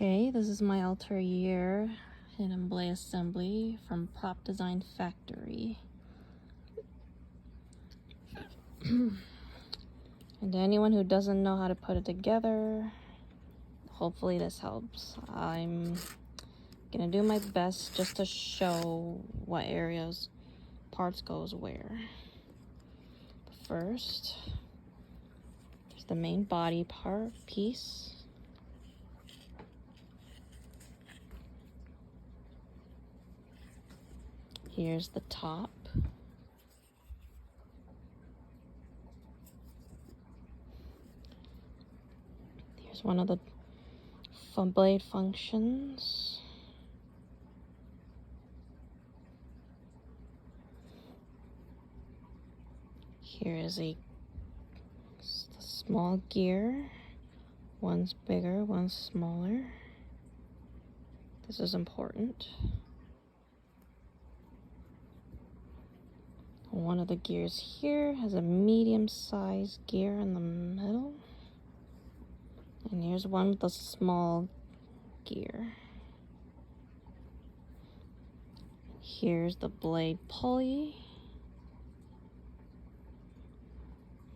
Okay, this is my Altair hidden blade assembly from propdesignfactory. And to anyone who doesn't know how to put it together, hopefully this helps. I'm gonna do my best just to show what areas parts goes where. But first, there's the main body piece. Here's the top. Here's one of the blade functions. Here is a small gear. One's bigger, one's smaller. This is important. One of the gears here has a medium-sized gear in the middle. And here's one with a small gear. Here's the blade pulley.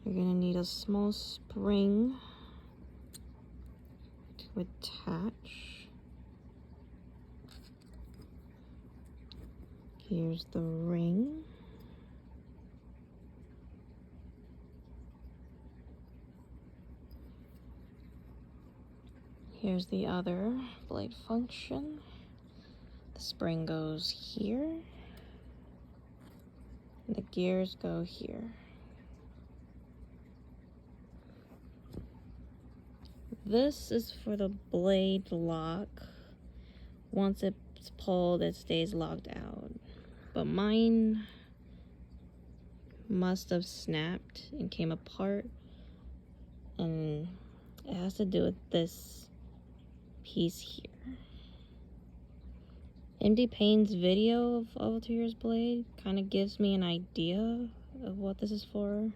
You're gonna need a small spring to attach. Here's the ring. Here's the other blade function. The spring goes here. And the gears go here. This is for the blade lock. Once it's pulled, it stays locked out. But mine must have snapped and came apart. And it has to do with this piece here. MD Payne's video of Altair's blade kind of gives me an idea of what this is for,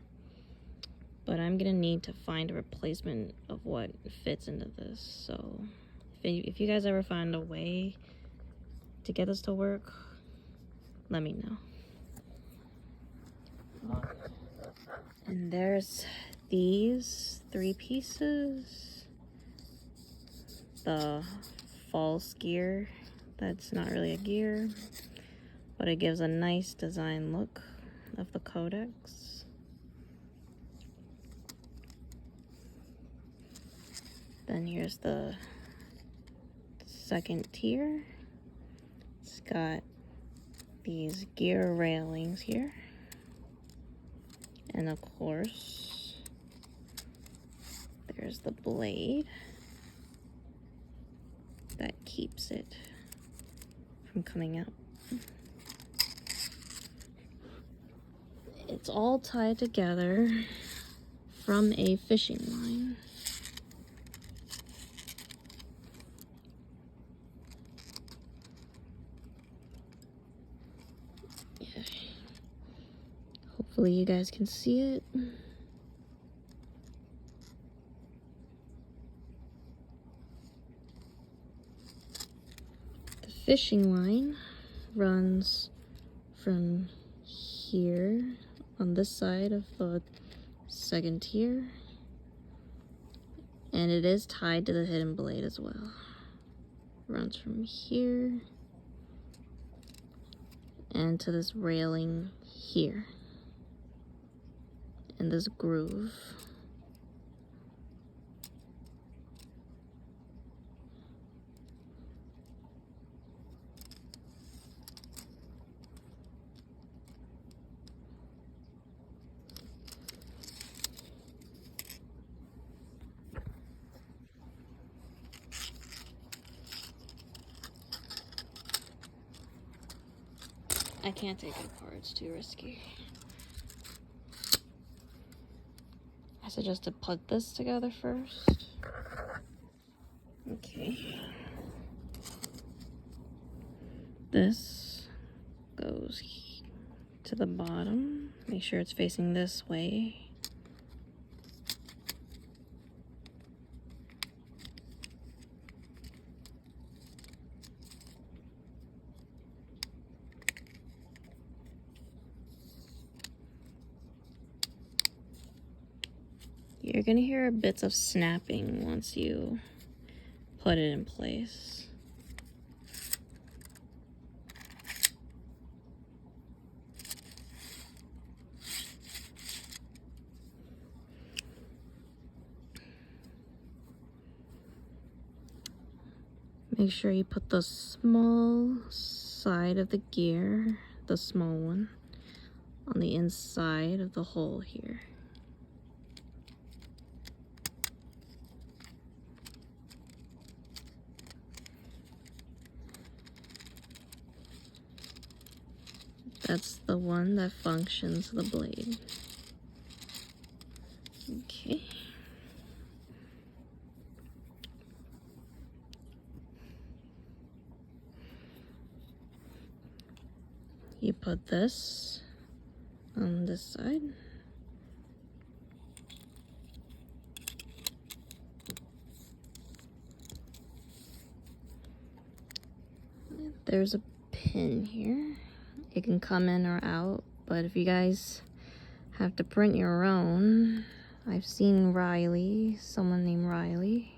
but I'm gonna need to find a replacement of what fits into this. So if you guys ever find a way to get this to work, let me know. And there's these 3 pieces. The false gear, that's not really a gear, but it gives a nice design look of the codex. Then here's the second tier. It's got these gear railings here, and of course there's the blade that keeps it from coming out. It's all tied together from a fishing line. Yeah. Hopefully you guys can see it. Fishing line runs from here on this side of the second tier, and it is tied to the hidden blade as well. Runs from here and to this railing here in this groove. I can't take it apart, it's too risky. I suggest to put this together first. Okay. This goes to the bottom. Make sure it's facing this way. You're gonna hear bits of snapping once you put it in place. Make sure you put the small side of the gear, the small one, on the inside of the hole here. That's the one that functions the blade. Okay. You put this on this side. There's a pin here. It can come in or out, but if you guys have to print your own, I've seen someone named Riley,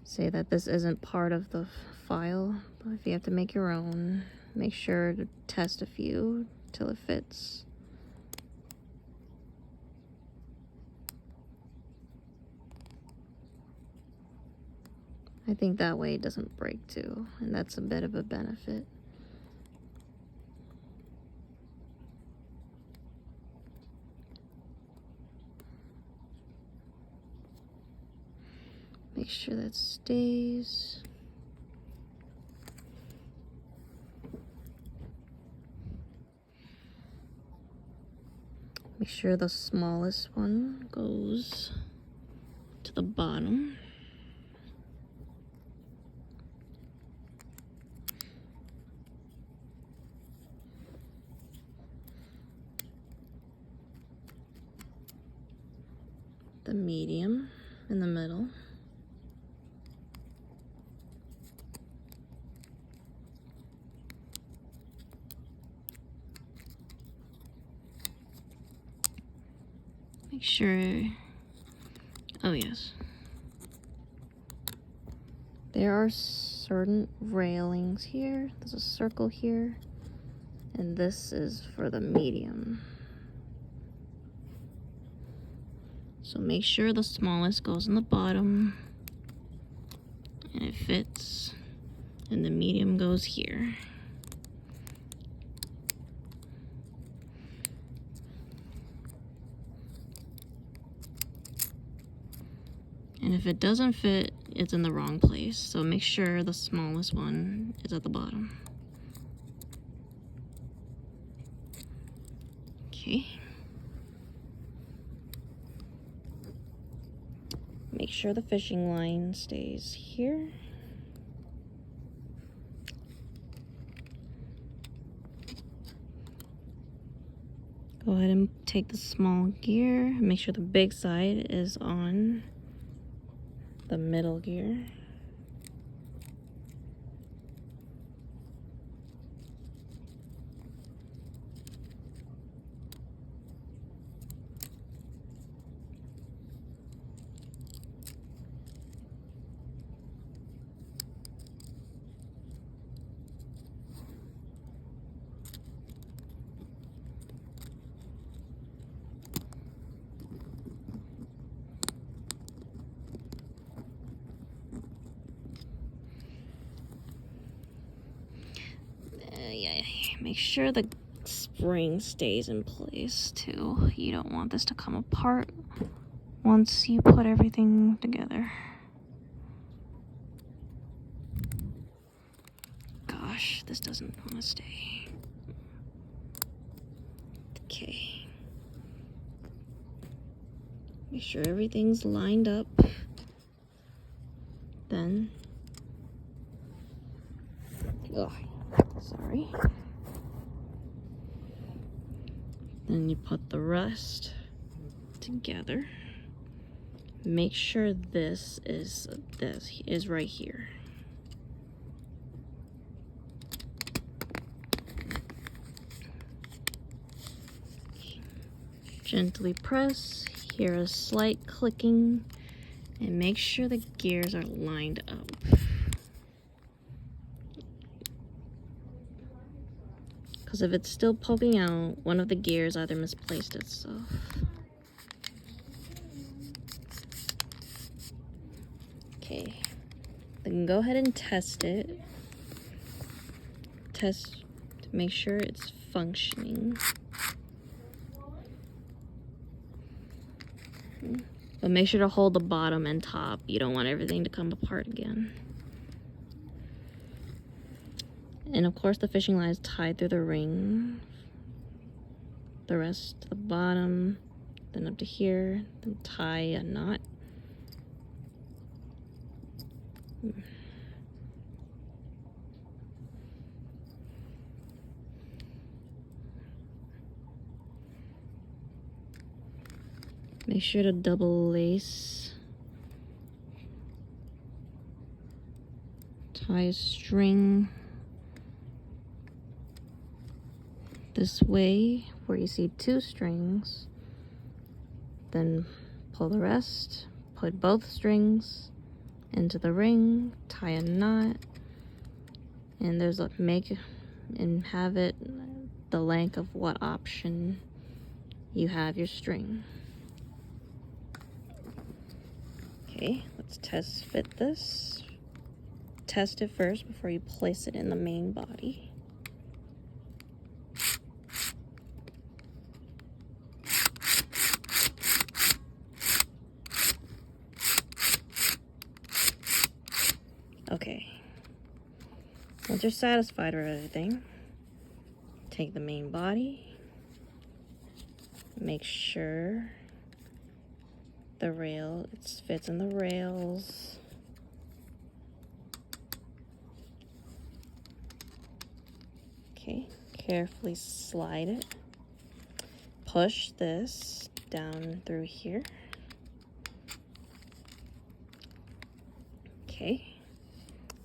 say that this isn't part of the file, but if you have to make your own, make sure to test a few till it fits. I think that way it doesn't break too, and that's a bit of a benefit. Make sure that stays. Make sure the smallest one goes to the bottom. The medium in the middle. Make sure, oh yes. There are certain railings here. There's a circle here, and this is for the medium. So make sure the smallest goes in the bottom, and it fits, and the medium goes here. And if it doesn't fit, it's in the wrong place. So make sure the smallest one is at the bottom. Okay. Make sure the fishing line stays here. Go ahead and take the small gear. Make sure the big side is on the middle gear. Yeah, make sure the spring stays in place too. You don't want this to come apart once you put everything together. Gosh, this doesn't want to stay. Okay. Make sure everything's lined up. Then, sorry. Then you put the rest together. Make sure this is right here. Gently press Hear a slight clicking, and make sure the gears are lined up. Because if it's still poking out, one of the gears either misplaced itself. Okay, then go ahead and test it. Test to make sure it's functioning. But make sure to hold the bottom and top. You don't want everything to come apart again. And of course the fishing line is tied through the ring. The rest to the bottom, then up to here, then tie a knot. Make sure to double lace. Tie a string this way where you see 2 strings. Then pull the rest, put both strings into the ring, tie a knot, and there's a and have it the length of what option you have your string. Okay, let's test fit this. Test it first before you place it in the main body. Okay, once you're satisfied with everything, take the main body, make sure the rail, it fits in the rails. Okay, carefully slide it. Push this down through here. Okay.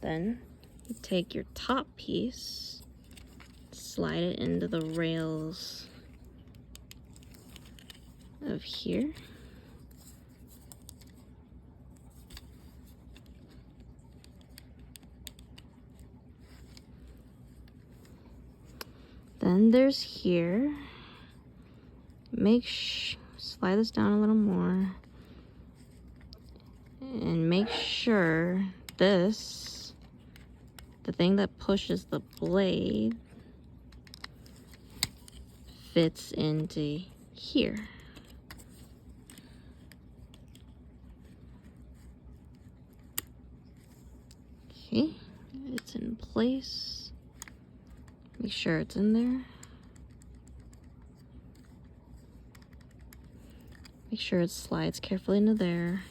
Then you take your top piece, slide it into the rails of here. Then there's here. Slide this down a little more. And make sure this, the thing that pushes the blade, fits into here. Okay, it's in place. Make sure it's in there. Make sure it slides carefully into there.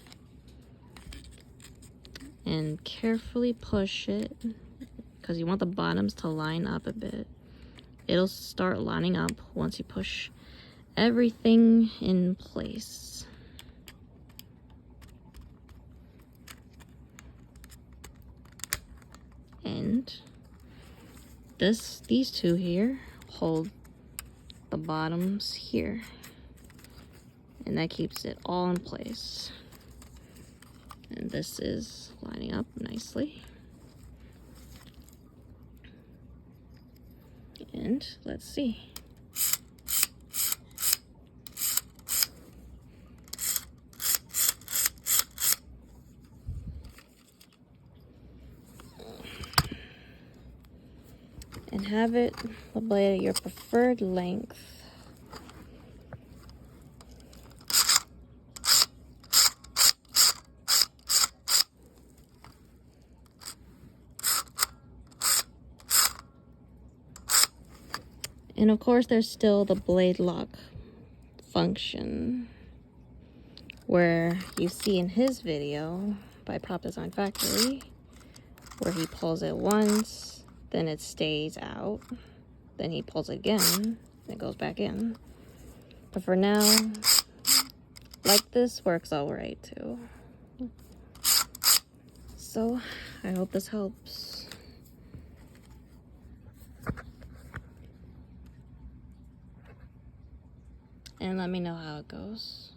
And carefully push it, because you want the bottoms to line up a bit. It'll start lining up once you push everything in place. And these two here hold the bottoms here, and that keeps it all in place. And this is lining up nicely. And let's see. And have it the blade at your preferred length. And of course, there's still the blade lock function, where you see in his video by propdesignfactory, where he pulls it once, then it stays out, then he pulls it again, and it goes back in. But for now, like this works all right too. So I hope this helps. And let me know how it goes.